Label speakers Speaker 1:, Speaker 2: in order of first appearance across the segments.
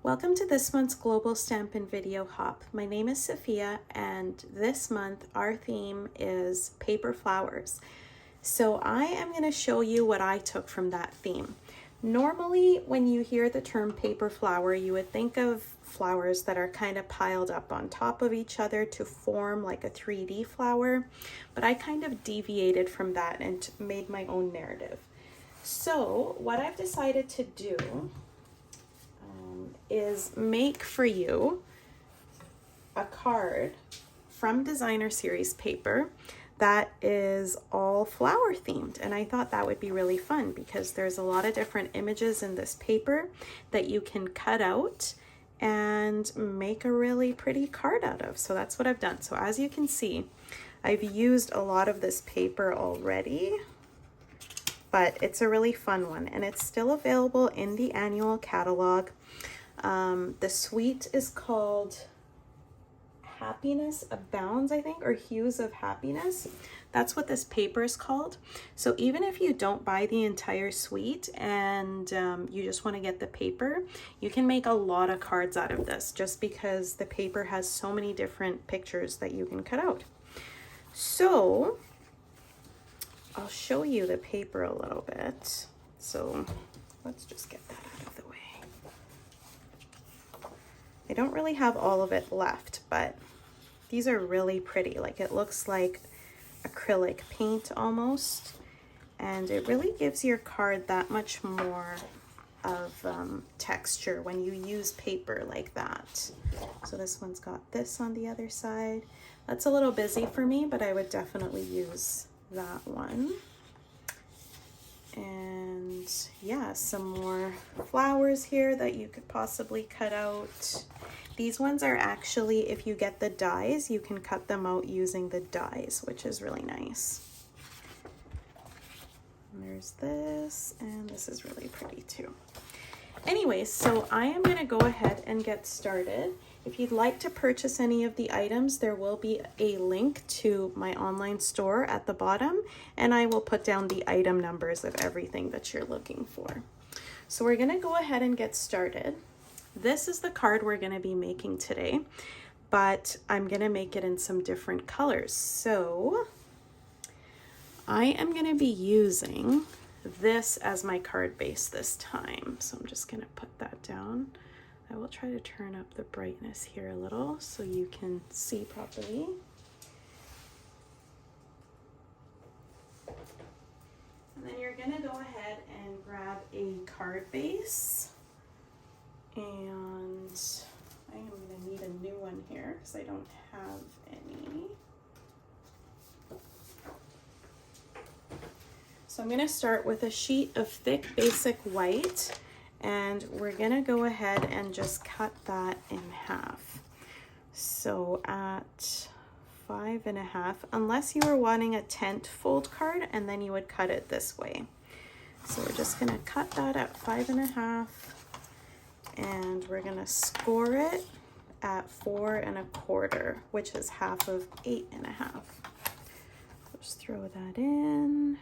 Speaker 1: Welcome to this month's Global Stampin Video Hop. My name is Sophia, and this month our theme is paper flowers. So I am going to show you what I took from that theme. Normally, when you hear the term paper flower, you would think of flowers that are kind of piled up on top of each other to form like a 3D flower, but I kind of deviated from that and made my own narrative. So what I've decided to do is make for you a card from designer series paper that is all flower themed, and I thought that would be really fun because there's a lot of different images in this paper that you can cut out and make a really pretty card out of. So that's what I've done. So as you can see, I've used a lot of this paper already, but it's a really fun one and it's still available in the annual catalog. The suite is called Happiness Abounds, I think, or Hues of Happiness. That's what this paper is called. So even if you don't buy the entire suite and you just want to get the paper, you can make a lot of cards out of this just because the paper has so many different pictures that you can cut out. So I'll show you the paper a little bit. So let's just get that out of the way. I don't really have all of it left, but these are really pretty. Like, it looks like acrylic paint almost, and it really gives your card that much more of texture when you use paper like that. So this one's got this on the other side. That's a little busy for me, but I would definitely use that one. And yeah, some more flowers here that you could possibly cut out. These ones are actually, if you get the dies, you can cut them out using the dies, which is really nice. And there's this, and this is really pretty too. Anyways, so I am going to go ahead and get started. If you'd like to purchase any of the items, there will be a link to my online store at the bottom, and I will put down the item numbers of everything that you're looking for. So we're going to go ahead and get started. This is the card we're going to be making today, but I'm going to make it in some different colors. So I am going to be using this as my card base this time. So I'm just going to put that down. I will try to turn up the brightness here a little so you can see properly. And then you're going to go ahead and grab a card base. And I am going to need a new one here because I don't have any. So I'm going to start with a sheet of thick basic white, and we're going to go ahead and just cut that in half. So at 5.5, unless you were wanting a tent fold card, and then you would cut it this way. So we're just going to cut that at 5.5, and we're going to score it at 4.25, which is half of 8.5. Just throw that in.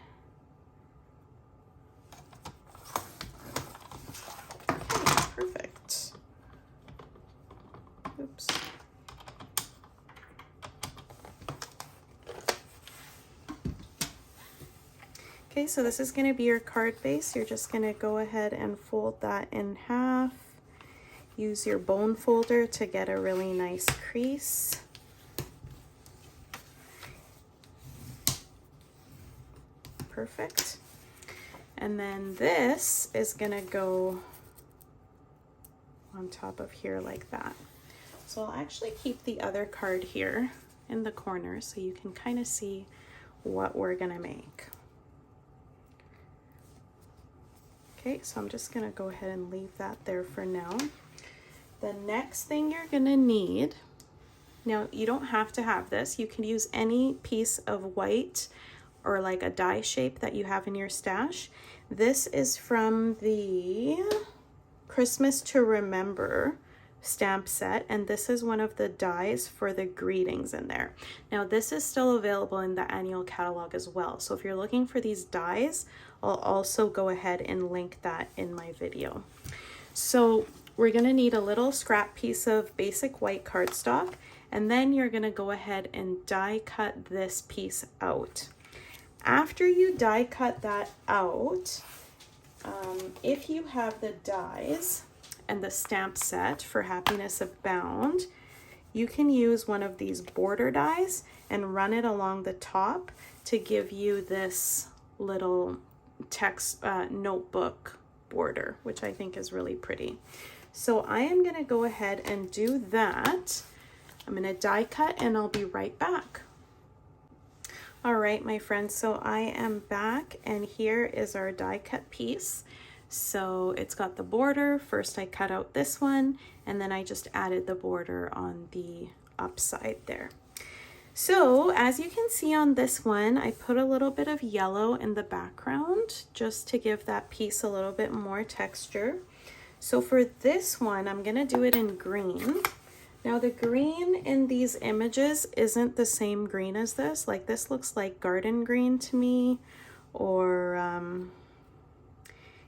Speaker 1: Perfect. Oops. Okay, so this is going to be your card base. You're just going to go ahead and fold that in half. Use your bone folder to get a really nice crease. Perfect. And then this is going to go on top of here like that. So I'll actually keep the other card here in the corner so you can kind of see what we're gonna make. Okay, so I'm just gonna go ahead and leave that there for now. The next thing you're gonna need, now you don't have to have this, you can use any piece of white or like a die shape that you have in your stash. This is from the Christmas to Remember stamp set, and this is one of the dies for the greetings in there. Now this is still available in the annual catalog as well, so if you're looking for these dies, I'll also go ahead and link that in my video. So we're gonna need a little scrap piece of basic white cardstock, and then you're gonna go ahead and die cut this piece out. After you die cut that out, if you have the dies and the stamp set for Happiness Abound, you can use one of these border dies and run it along the top to give you this little text notebook border, which I think is really pretty. So I am going to go ahead and do that. I'm going to die cut and I'll be right back. All right, my friends, so I am back and here is our die cut piece. So it's got the border. First I cut out this one and then I just added the border on the upside there. So as you can see on this one, I put a little bit of yellow in the background just to give that piece a little bit more texture. So for this one, I'm gonna do it in green. Now the green in these images isn't the same green as this. Like this looks like garden green to me, or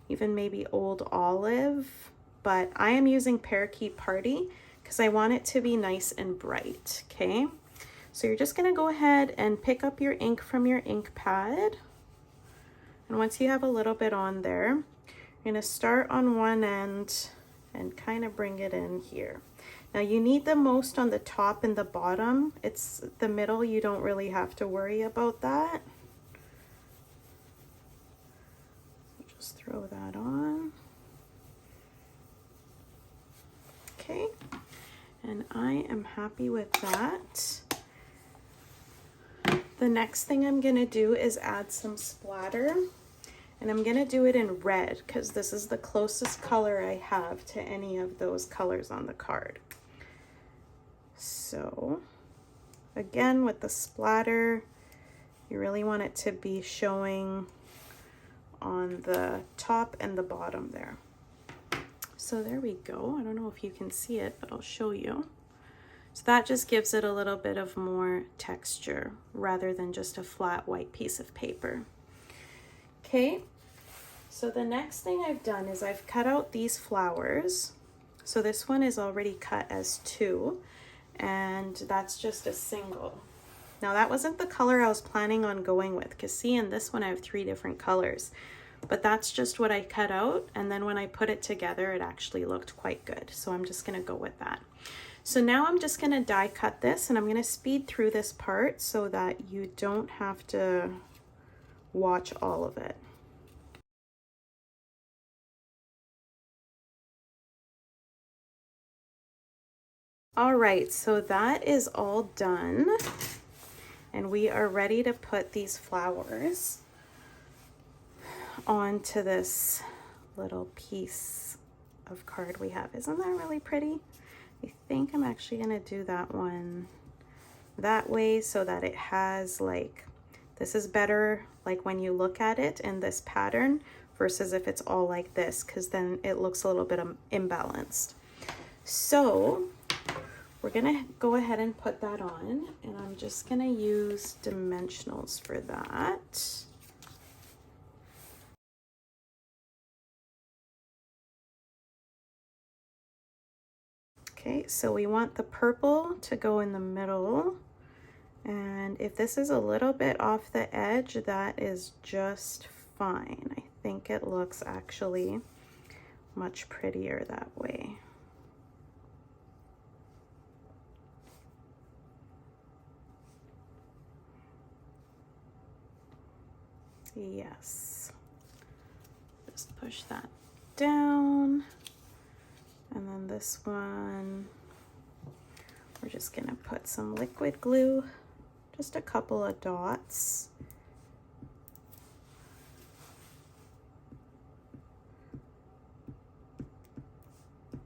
Speaker 1: even maybe old olive, but I am using Parakeet Party because I want it to be nice and bright, okay? So you're just gonna go ahead and pick up your ink from your ink pad. And once you have a little bit on there, you're gonna start on one end and kind of bring it in here. Now you need the most on the top and the bottom. It's the middle, you don't really have to worry about that. Just throw that on. Okay, and I am happy with that. The next thing I'm gonna do is add some splatter, and I'm gonna do it in red because this is the closest color I have to any of those colors on the card. So again, with the splatter, you really want it to be showing on the top and the bottom there. So there we go. I don't know if you can see it, but I'll show you. So that just gives it a little bit of more texture rather than just a flat white piece of paper. Okay, so the next thing I've done is I've cut out these flowers. So this one is already cut as 2, and that's just a single. Now that wasn't the color I was planning on going with, because see, in this one I have 3 different colors, but that's just what I cut out, and then when I put it together it actually looked quite good, so I'm just gonna go with that. So now I'm just gonna die cut this, and I'm gonna speed through this part so that you don't have to watch all of it. All right, so that is all done, and we are ready to put these flowers onto this little piece of card we have. Isn't that really pretty? I think I'm actually gonna do that one that way so that it has like, this is better like when you look at it in this pattern versus if it's all like this, because then it looks a little bit imbalanced. So we're gonna go ahead and put that on, and I'm just gonna use dimensionals for that. Okay, so we want the purple to go in the middle, and if this is a little bit off the edge, that is just fine. I think it looks actually much prettier that way. Yes, just push that down. And then this one, we're just gonna put some liquid glue, just a couple of dots.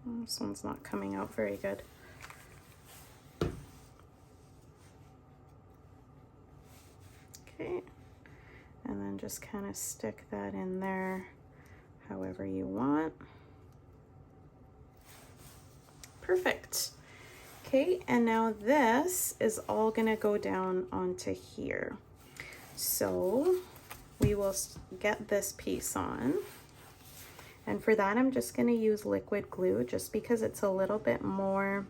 Speaker 1: This one's not coming out very good. Okay, and then just kind of stick that in there however you want. Perfect. Okay, and now this is all gonna go down onto here. So we will get this piece on, And for that, I'm just going to use liquid glue just because it's a little bit more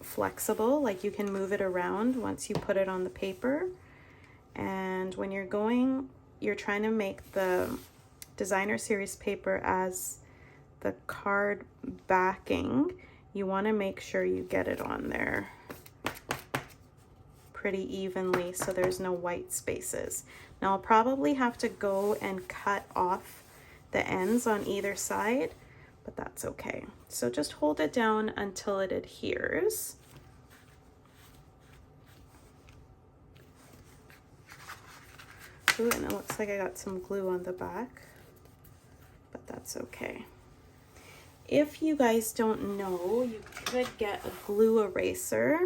Speaker 1: flexible. Like you can move it around once you put it on the paper. And when you're trying to make the designer series paper as the card backing, you want to make sure you get it on there pretty evenly so there's no white spaces. Now I'll probably have to go and cut off the ends on either side, but that's okay. So just hold it down until it adheres. Ooh, and it looks like I got some glue on the back, but that's okay. If you guys don't know, you could get a glue eraser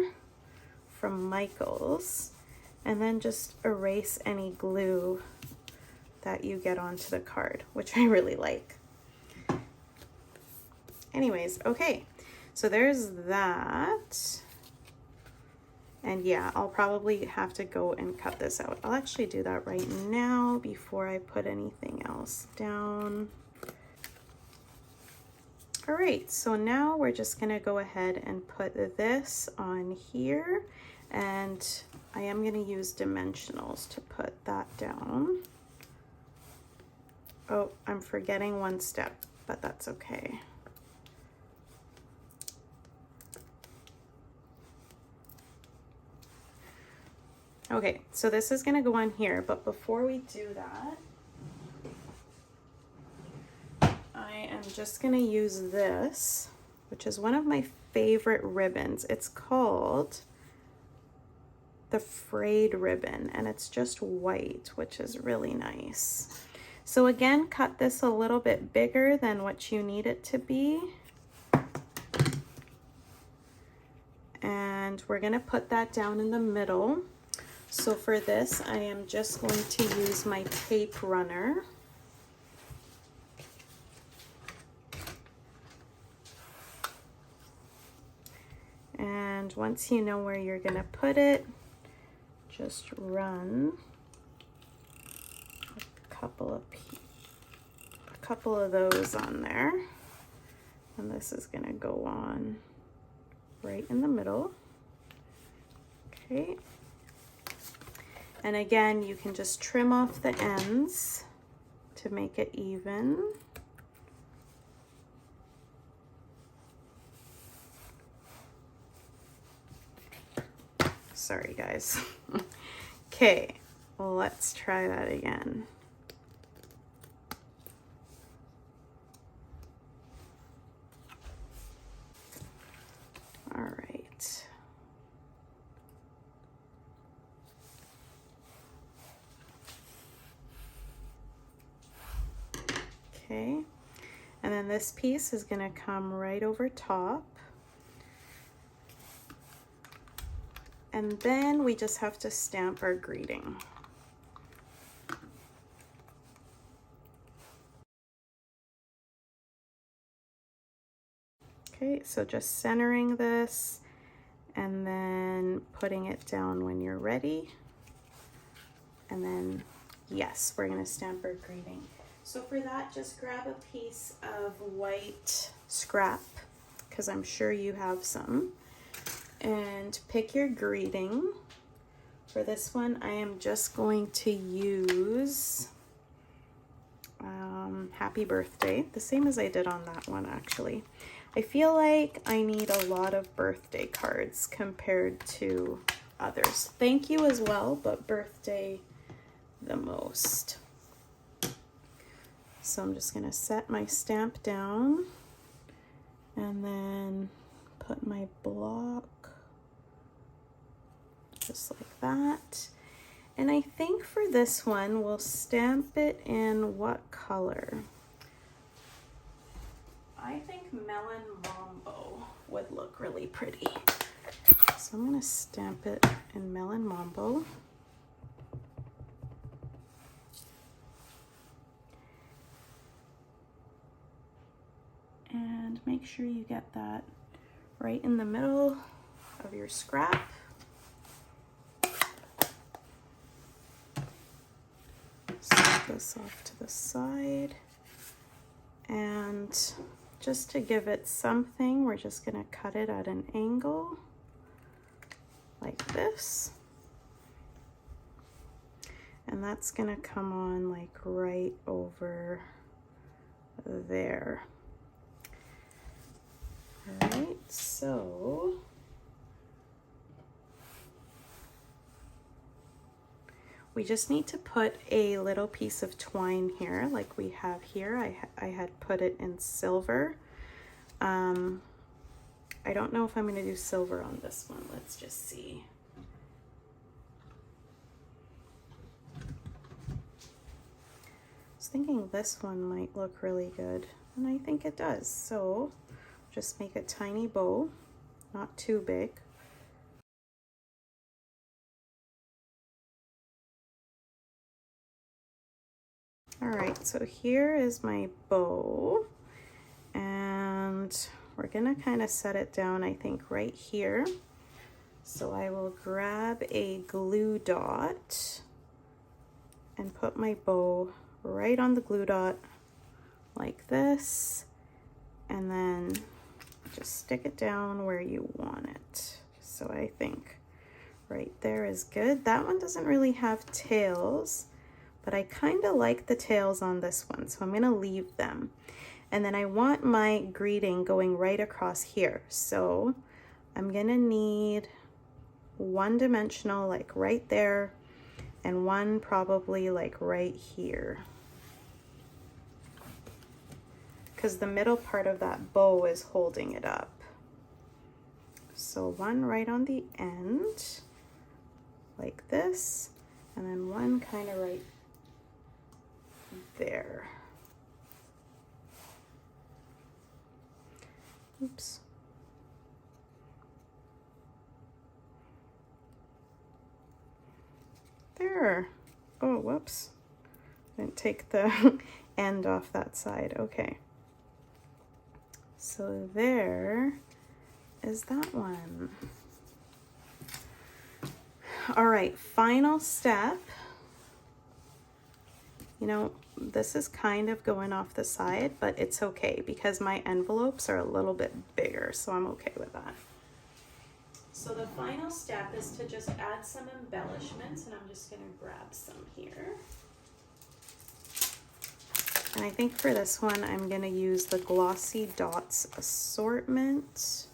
Speaker 1: from Michael's and then just erase any glue that you get onto the card, which I really like. Anyways, okay, so there's that. And yeah, I'll probably have to go and cut this out. I'll actually do that right now before I put anything else down. All right, so now we're just gonna go ahead and put this on here, and I am gonna use dimensionals to put that down. Oh, I'm forgetting one step, but that's okay. Okay, so this is gonna go on here, but before we do that, I am just gonna use this, which is one of my favorite ribbons. It's called the frayed ribbon, and it's just white, which is really nice. So again, cut this a little bit bigger than what you need it to be. And we're gonna put that down in the middle. So for this, I am just going to use my tape runner. And once you know where you're gonna put it, just run a couple of those on there. And this is gonna go on right in the middle. Okay. And again, you can just trim off the ends to make it even. Sorry, guys. Okay, well, let's try that again. All right. Okay, and then this piece is going to come right over top. And then we just have to stamp our greeting. Okay, so just centering this and then putting it down when you're ready. And then, yes, we're gonna stamp our greeting. So for that, just grab a piece of white scrap, because I'm sure you have some, and pick your greeting. For this one, I am just going to use Happy Birthday, the same as I did on that one, actually. I feel like I need a lot of birthday cards compared to others. Thank you as well, but birthday the most. So I'm just gonna set my stamp down and then put my block just like that. And I think for this one, we'll stamp it in what color? I think Melon Mambo would look really pretty. So I'm gonna stamp it in Melon Mambo. And make sure you get that right in the middle of your scrap. So this off to the side. And just to give it something, we're just gonna cut it at an angle like this. And that's gonna come on like right over there. All right, so we just need to put a little piece of twine here like we have here. I had put it in silver. I don't know if I'm gonna do silver on this one. Let's just see. I was thinking this one might look really good, and I think it does. So just make a tiny bow, not too big. All right, so here is my bow, and we're gonna kind of set it down, I think, right here. So I will grab a glue dot and put my bow right on the glue dot like this, and then just stick it down where you want it. So I think right there is good. That one doesn't really have tails, but I kind of like the tails on this one, so I'm gonna leave them. And then I want my greeting going right across here. So I'm gonna need one dimensional like right there, and one probably like right here, because the middle part of that bow is holding it up. So one right on the end like this, and then one kind of right there. Oops. There. Oh, whoops. Didn't take the end off that side. Okay. So there is that one. All right, final step. You know, this is kind of going off the side, but it's okay because my envelopes are a little bit bigger, so I'm okay with that. So the final step is to just add some embellishments, and I'm just gonna grab some here. And I think for this one, I'm gonna use the Glossy Dots assortment.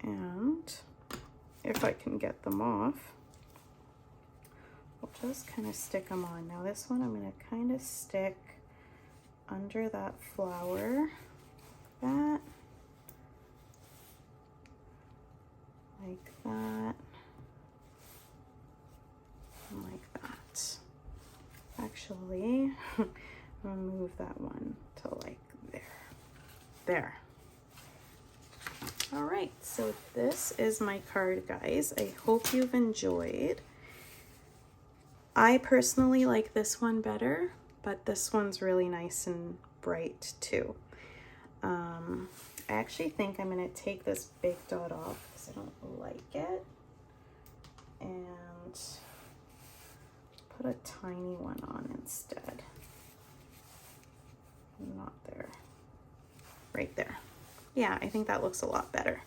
Speaker 1: And if I can get them off, I'll just kind of stick them on. Now this one I'm gonna kind of stick under that flower, like that, and like that. Actually, I'm gonna move that one to like there. All right, so this is my card, guys. I hope you've enjoyed. I personally like this one better, but this one's really nice and bright too. I actually think I'm gonna take this big dot off because I don't like it, and put a tiny one on instead. Not there, right there. Yeah, I think that looks a lot better.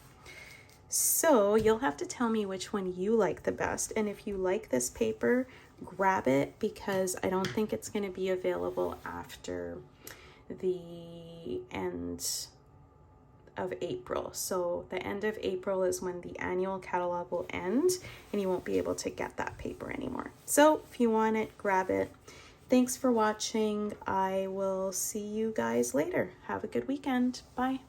Speaker 1: So you'll have to tell me which one you like the best, and if you like this paper, grab it, because I don't think it's going to be available after the end of April. So the end of April is when the annual catalog will end, and you won't be able to get that paper anymore. So if you want it, grab it. Thanks for watching. I will see you guys later. Have a good weekend. Bye.